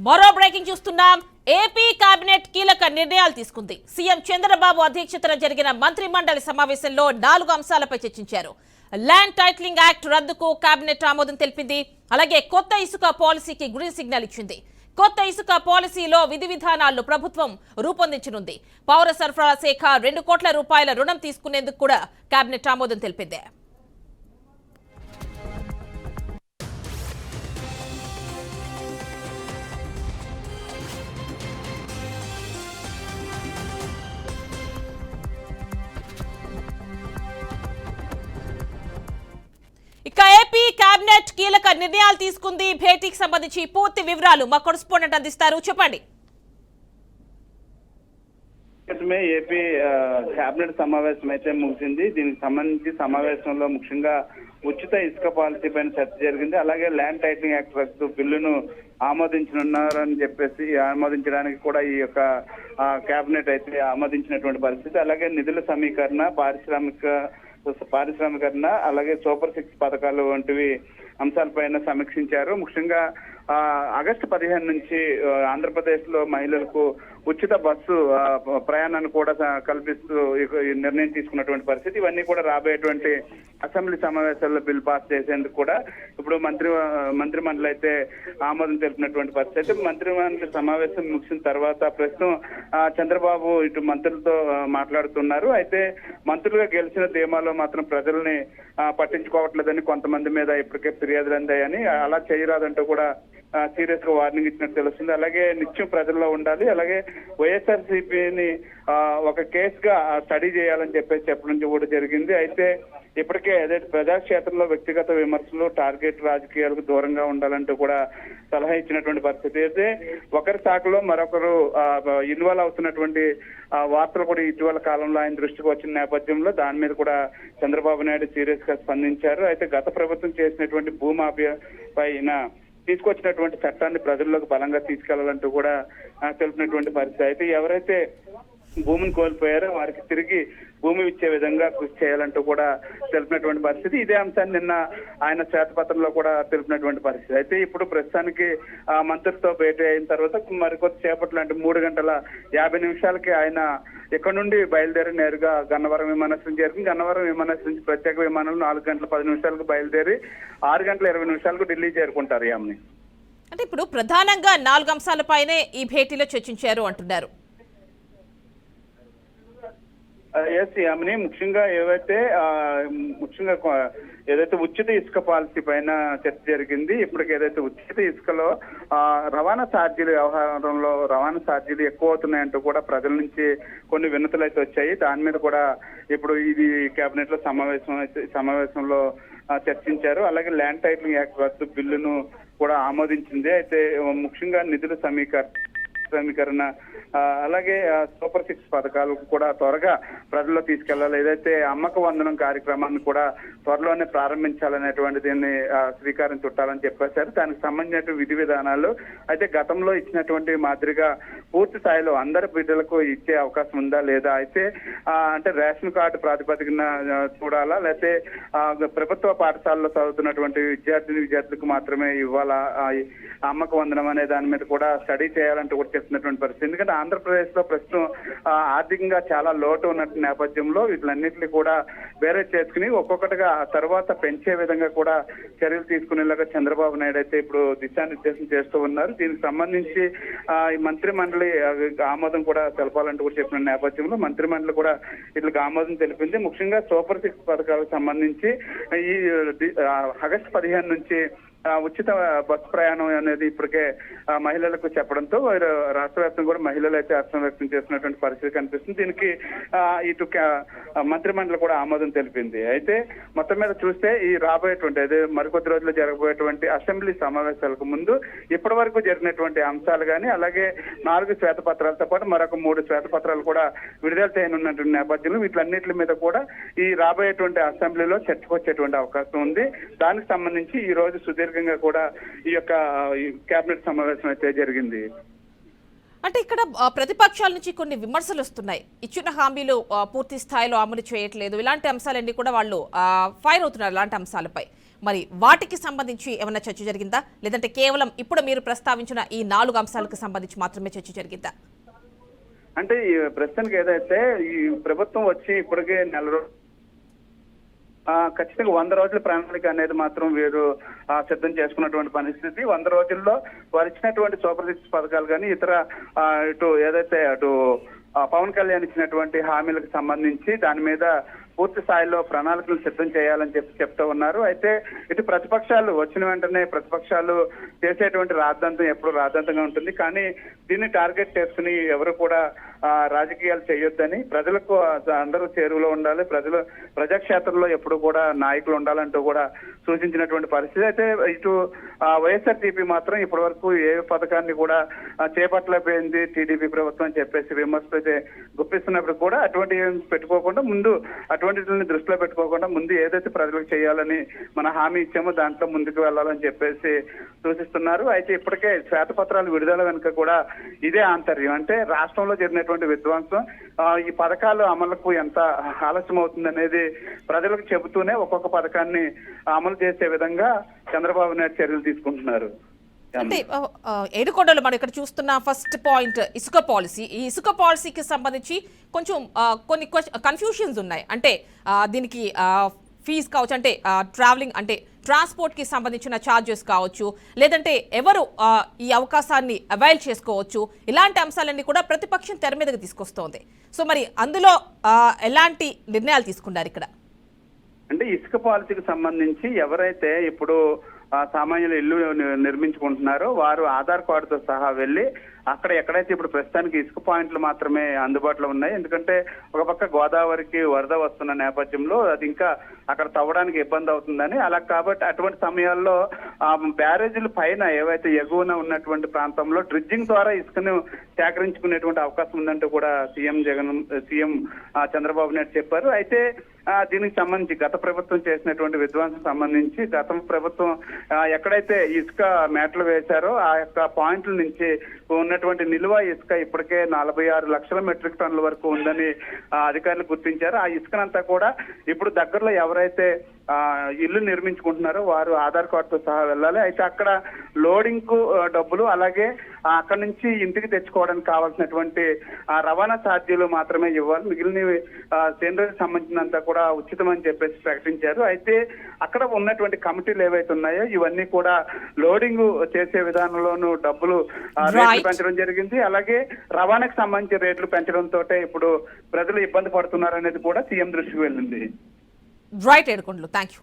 మరో బ్రేకింగ్ చూస్తున్నాం. AP cabinet కీలక నిర్ణయాలు తీసుకుంది. సీఎం చంద్రబాబు అధ్యక్షతన జరిగిన మంత్రి మండలి సమావేశంలో 4 అంశాలపై చర్చించారు. ల్యాండ్ టైటిలింగ్ యాక్ట్ రద్దుకు కేబినెట్ ఆమోదం తెలిపింది. అలాగే కొత్త ఇసుక పాలసీకి గ్రీన్ సిగ్నల్ ఇచ్చింది. కొత్త ఇసుక పాలసీలో విధి విధానాలను ప్రభుత్వం రూపొందించనుంది. పౌర సరఫరాల శాఖ 2 కోట్ల రూపాయల రుణం తీసుకునేందుకు కూడా కేబినెట్ ఆమోదం తెలిపింది. ఇక ఏపీ కేబినెట్ కీలక నిర్ణయాలు తీసుకుంది. భేటీకి సంబంధించి పూర్తి వివరాలు మా కరెస్పాండెంట్ అందిస్తారు. చెప్పండి. ఏపీ కేబినెట్ సమావేశం అయితే ముగిసింది. దీనికి సంబంధించి సమావేశంలో ముఖ్యంగా ఉచిత ఇసుక పాలసీ పైన చర్చ జరిగింది. అలాగే ల్యాండ్ టైటిలింగ్ యాక్ట్ రద్దు బిల్లును ఆమోదించనున్నారని చెప్పేసి ఆమోదించడానికి కూడా ఈ యొక్క కేబినెట్ అయితే ఆమోదించినటువంటి పరిస్థితి. అలాగే నిధుల సమీకరణ, పారిశ్రామికరణ, అలాగే సూపర్ 6 పథకాలు వంటివి అంశాలపైన సమీక్షించారు. ముఖ్యంగా ఆగస్టు 15 నుంచి ఆంధ్రప్రదేశ్ లో మహిళలకు ఉచిత బస్సు ప్రయాణాన్ని కూడా కల్పిస్తూ నిర్ణయం తీసుకున్నటువంటి పరిస్థితి. ఇవన్నీ కూడా రాబోయేటువంటి అసెంబ్లీ సమావేశాల్లో బిల్ పాస్ చేసేందుకు కూడా ఇప్పుడు మంత్రి మండలి అయితే ఆమోదం తెలిపినటువంటి పరిస్థితి. మంత్రి మండలి సమావేశం ముగిసిన తర్వాత ప్రస్తుతం చంద్రబాబు ఇటు మంత్రులతో మాట్లాడుతున్నారు. అయితే మంత్రులుగా గెలిచిన ధీమాలో మాత్రం ప్రజల్ని పట్టించుకోవట్లేదని, కొంతమంది మీద ఇప్పటికే ఫిర్యాదులు అందాయని, అలా చేయరాదంటూ కూడా సీరియస్ గా వార్నింగ్ ఇచ్చినట్టు తెలుస్తుంది. అలాగే నిత్యం ప్రజల్లో ఉండాలి, అలాగే వైఎస్ఆర్సీపీని ఒక కేసుగా స్టడీ చేయాలని చెప్పడం కూడా జరిగింది. అయితే ఇప్పటికే ఏదైతే ప్రజాక్షేత్రంలో వ్యక్తిగత విమర్శలు, టార్గెట్ రాజకీయాలకు దూరంగా ఉండాలంటూ కూడా సలహా ఇచ్చినటువంటి పరిస్థితి. అయితే ఒకరి శాఖలో మరొకరు ఇన్వాల్వ్ అవుతున్నటువంటి వార్తలు కూడా ఇటీవల కాలంలో ఆయన దృష్టికి వచ్చిన నేపథ్యంలో దాని మీద కూడా చంద్రబాబు నాయుడు సీరియస్ గా స్పందించారు. అయితే గత ప్రభుత్వం చేసినటువంటి భూమాఫియా పైన తీసుకొచ్చినటువంటి చట్టాన్ని ప్రజల్లోకి బలంగా తీసుకెళ్లాలంటూ కూడా తెలిపినటువంటి పరిస్థితి. అయితే ఎవరైతే భూమిని కోల్పోయారో వారికి తిరిగి భూమి ఇచ్చే విధంగా కృషి చేయాలంటూ కూడా తెలిపినటువంటి పరిస్థితి. ఇదే అంశాన్ని నిన్న ఆయన శ్వేతపత్రంలో కూడా తెలిపినటువంటి పరిస్థితి. అయితే ఇప్పుడు ప్రస్తుతానికి మంత్రితో భేటీ అయిన తర్వాత మరికొద్ది సేపట్లో, అంటే 3:50 ఆయన ఇక్కడ నుండి బయలుదేరి నేరుగా గన్నవరం విమానాశ్రయం చేరుకుని, గన్నవరం విమానాశ్రయం నుంచి ప్రత్యేక విమానంలో 4:10 బయలుదేరి 6:20 ఢిల్లీ చేరుకుంటారు. యామిని, అంటే ఇప్పుడు ప్రధానంగా 4 అంశాలపైనే ఈ భేటీలో చర్చించారు అంటున్నారు. యామిని, ముఖ్యంగా ఏదైతే ఉచిత ఇసుక పాలసీ పైన చర్చ జరిగింది. ఇప్పటికి ఏదైతే ఉచిత ఇసుకలో రవాణా ఛార్జీల వ్యవహారంలో రవాణా ఛార్జీలు ఎక్కువ అవుతున్నాయంటూ కూడా ప్రజల నుంచి కొన్ని వినతులు అయితే వచ్చాయి. దాని మీద కూడా ఇప్పుడు ఇది కేబినెట్ లో సమావేశంలో చర్చించారు. అలాగే ల్యాండ్ టైటిలింగ్ యాక్ట్ రద్దు బిల్లును కూడా ఆమోదించింది. అయితే ముఖ్యంగా నిధుల సమీకరణ, అలాగే సూపర్ 6 పథకాలకు కూడా త్వరగా ప్రజల్లో తీసుకెళ్లాలి. ఏదైతే అమ్మక వందనం కార్యక్రమాన్ని కూడా త్వరలోనే ప్రారంభించాలనేటువంటి దీన్ని శ్రీకారం చుట్టాలని చెప్పేశారు. దానికి సంబంధించిన విధి విధానాలు అయితే గతంలో ఇచ్చినటువంటి మాదిరిగా పూర్తి స్థాయిలో అందరి బిడ్డలకు ఇచ్చే అవకాశం ఉందా లేదా, అయితే అంటే రేషన్ కార్డు ప్రాతిపదికన చూడాలా, లేకపోతే ప్రభుత్వ పాఠశాలలో చదువుతున్నటువంటి విద్యార్థులకు మాత్రమే ఇవ్వాలా అమ్మక వందనం అనే దాని మీద కూడా స్టడీ చేయాలంటూ కూడా చెప్తున్నటువంటి పరిస్థితి. ఎందుకంటే ఆంధ్రప్రదేశ్ లో ప్రస్తుతం ఆర్థికంగా చాలా లోటు ఉన్న నేపథ్యంలో వీటిలన్నింటినీ కూడా వేరే చేసుకుని ఒక్కొక్కటిగా తర్వాత పెంచే విధంగా కూడా చర్యలు తీసుకునేలాగా చంద్రబాబు నాయుడు అయితే ఇప్పుడు దిశానిర్దేశం చేస్తూ ఉన్నారు. దీనికి సంబంధించి ఈ మంత్రి మండలి ఆమోదం కూడా తెలపాలంటూ కూడా చెప్పిన నేపథ్యంలో మంత్రి మండలి కూడా వీటికి ఆమోదం తెలిపింది. ముఖ్యంగా సూపర్ 6 పథకాలకు సంబంధించి ఈ ఆగస్టు 15 నుంచి ఉచిత బస్సు ప్రయాణం అనేది ఇప్పటికే మహిళలకు చెప్పడంతో రాష్ట్ర వ్యాప్తంగా కూడా మహిళలు అయితే హర్షం వ్యక్తం చేస్తున్నటువంటి పరిస్థితి కనిపిస్తుంది. దీనికి ఇటు మంత్రి మండలి కూడా ఆమోదం తెలిపింది. అయితే మొత్తం మీద చూస్తే ఈ రాబోయేటువంటి అదే మరికొద్ది రోజుల్లో జరగబోయేటువంటి అసెంబ్లీ సమావేశాలకు ముందు ఇప్పటి వరకు జరిగినటువంటి అంశాలు కానీ, అలాగే 4 శ్వేతపత్రాలతో పాటు మరొక 3 శ్వేతపత్రాలు కూడా విడుదల చేయనున్నటువంటి నేపథ్యంలో వీటిలన్నింటి మీద కూడా ఈ రాబోయేటువంటి అసెంబ్లీలో చర్చకు వచ్చేటువంటి అవకాశం ఉంది. దానికి సంబంధించి ఈ రోజు సుదీర్ఘంగా కూడా ఈ యొక్క కేబినెట్ సమావేశం అయితే జరిగింది. అంటే ఇక్కడ ప్రతిపక్షాల నుంచి కొన్ని విమర్శలు వస్తున్నాయి. ఇచ్చిన హామీలు పూర్తి స్థాయిలో అమలు చేయట్లేదు, ఇలాంటి అంశాలన్నీ కూడా వాళ్ళు ఫైర్ అవుతున్నారు. ఇలాంటి అంశాలపై మరి వాటికి సంబంధించి ఏమైనా చర్చ జరిగిందా, లేదంటే కేవలం ఇప్పుడు మీరు ప్రస్తావించిన ఈ 4 అంశాలకు సంబంధించి మాత్రమే చర్చ జరిగిందా? అంటే ఈ ప్రస్తుతానికి ఏదైతే ఈ ప్రభుత్వం వచ్చి ఇప్పటికే నెల రోజులు ఖచ్చితంగా 100 రోజుల ప్రణాళిక అనేది మాత్రం వీరు సిద్ధం చేసుకున్నటువంటి పరిస్థితి. 100 రోజుల్లో వారు ఇచ్చినటువంటి సూపర్ సిక్స్ పథకాలు కానీ ఇతర ఇటు ఏదైతే అటు పవన్ కళ్యాణ్ ఇచ్చినటువంటి హామీలకు సంబంధించి దాని మీద పూర్తి స్థాయిలో ప్రణాళికలు సిద్ధం చేయాలని చెప్తూ ఉన్నారు. అయితే ఇటు ప్రతిపక్షాలు వచ్చిన వెంటనే ప్రతిపక్షాలు చేసేటువంటి రాద్ధాంతం ఎప్పుడు రాద్ధాంతంగా ఉంటుంది. కానీ దీన్ని టార్గెట్ చేసుకుని ఎవరు కూడా రాజకీయాలు చేయొద్దని, ప్రజలకు అందరూ చేరువలో ఉండాలి, ప్రజాక్షేత్రంలో ఎప్పుడు కూడా నాయకులు ఉండాలంటూ కూడా సూచించినటువంటి పరిస్థితి. అయితే ఇటు వైఎస్ఆర్టీపీ మాత్రం ఇప్పటి వరకు ఏ పథకాన్ని కూడా చేపట్టలేకపోయింది టీడీపీ ప్రభుత్వం అని చెప్పేసి విమర్శలు అయితే గుప్పిస్తున్నప్పుడు కూడా అటువంటి పెట్టుకోకుండా ముందు అటువంటిని దృష్టిలో పెట్టుకోకుండా ముందు ఏదైతే ప్రజలకు చేయాలని మన హామీ ఇచ్చామో దాంట్లో ముందుకు వెళ్ళాలని చెప్పేసి సూచిస్తున్నారు. అయితే ఇప్పటికే శ్వేతపత్రాలు విడుదల వెనుక కూడా ఇదే ఆంతర్యం. అంటే రాష్ట్రంలో జరిగినటువంటి విధ్వంసం ఈ పథకాలు అమలుకు ఎంత ఆలస్యం అవుతుంది అనేది ప్రజలకు చెబుతూనే ఒక్కొక్క పథకాన్ని అమలు చేసే విధంగా చంద్రబాబు నాయుడు చర్యలు తీసుకుంటున్నారు. అంటే ఏడుకొండలు మనం ఇక్కడ చూస్తున్న ఫస్ట్ పాయింట్ ఇసుక పాలసీ. ఈ ఇసుక పాలసీకి సంబంధించి కొంచెం కొన్ని కన్ఫ్యూషన్స్ ఉన్నాయి. అంటే దీనికి ఫీజు కావచ్చు, అంటే ట్రావెలింగ్ అంటే ట్రాన్స్పోర్ట్కి సంబంధించిన ఛార్జెస్ కావచ్చు, లేదంటే ఎవరు ఈ అవకాశాన్ని అవైల్ చేసుకోవచ్చు, ఇలాంటి అంశాలన్నీ కూడా ప్రతిపక్షం తెర మీదకి తీసుకొస్తోంది. సో మరి అందులో ఎలాంటి నిర్ణయాలు తీసుకున్నారు ఇక్కడ? అంటే ఇసుక పాలసీకి సంబంధించి ఎవరైతే ఇప్పుడు సామాన్యులు ఇల్లు నిర్మించుకుంటున్నారో వారు ఆధార్ కార్డుతో సహా వెళ్ళి అక్కడ ఎక్కడైతే ఇప్పుడు ప్రస్తుతానికి ఇసుక పాయింట్లు మాత్రమే అందుబాటులో ఉన్నాయి. ఎందుకంటే ఒక పక్క గోదావరికి వరద వస్తున్న నేపథ్యంలో అది ఇంకా అక్కడ తవ్వడానికి ఇబ్బంది అవుతుందని, అలా కాబట్టి అటువంటి సమయాల్లో బ్యారేజీల పైన ఏవైతే ఎగువన ఉన్నటువంటి ప్రాంతంలో డ్రిడ్జింగ్ ద్వారా ఇసుకను సేకరించుకునేటువంటి అవకాశం ఉందంటూ కూడా సీఎం చంద్రబాబు నాయుడు చెప్పారు. అయితే దీనికి సంబంధించి గత ప్రభుత్వం చేసినటువంటి విధ్వంసం సంబంధించి గత ప్రభుత్వం ఎక్కడైతే ఇసుక మేటలు వేశారో ఆ యొక్క పాయింట్ల నుంచి ఉన్నటువంటి నిల్వ ఇసుక ఇప్పటికే 46 లక్షల మెట్రిక్ టన్నుల వరకు ఉందని అధికారులు గుర్తించారు. ఆ ఇసుకనంతా కూడా ఇప్పుడు దగ్గరలో ఎవరైతే ఇల్లు నిర్మించుకుంటున్నారో వారు ఆధార్ కార్డుతో సహా వెళ్ళాలి. అయితే అక్కడ లోడింగ్ కు డబ్బులు, అలాగే అక్కడ నుంచి ఇంటికి తెచ్చుకోవడానికి కావాల్సినటువంటి రవాణా ఛార్జీలు మాత్రమే ఇవ్వాలి. మిగిలిన సేంద్రీయ సంబంధించినంతా కూడా ఉచితం అని చెప్పేసి ప్రకటించారు. అయితే అక్కడ ఉన్నటువంటి కమిటీలు ఏవైతే ఉన్నాయో ఇవన్నీ కూడా లోడింగ్ చేసే విధానంలోనూ డబ్బులు రేట్లు పెంచడం జరిగింది. అలాగే రవాణాకు సంబంధించి రేట్లు పెంచడంతో ఇప్పుడు ప్రజలు ఇబ్బంది పడుతున్నారు అనేది కూడా సీఎం దృష్టికి వెళ్ళింది. Right Yedukondalu, thank you.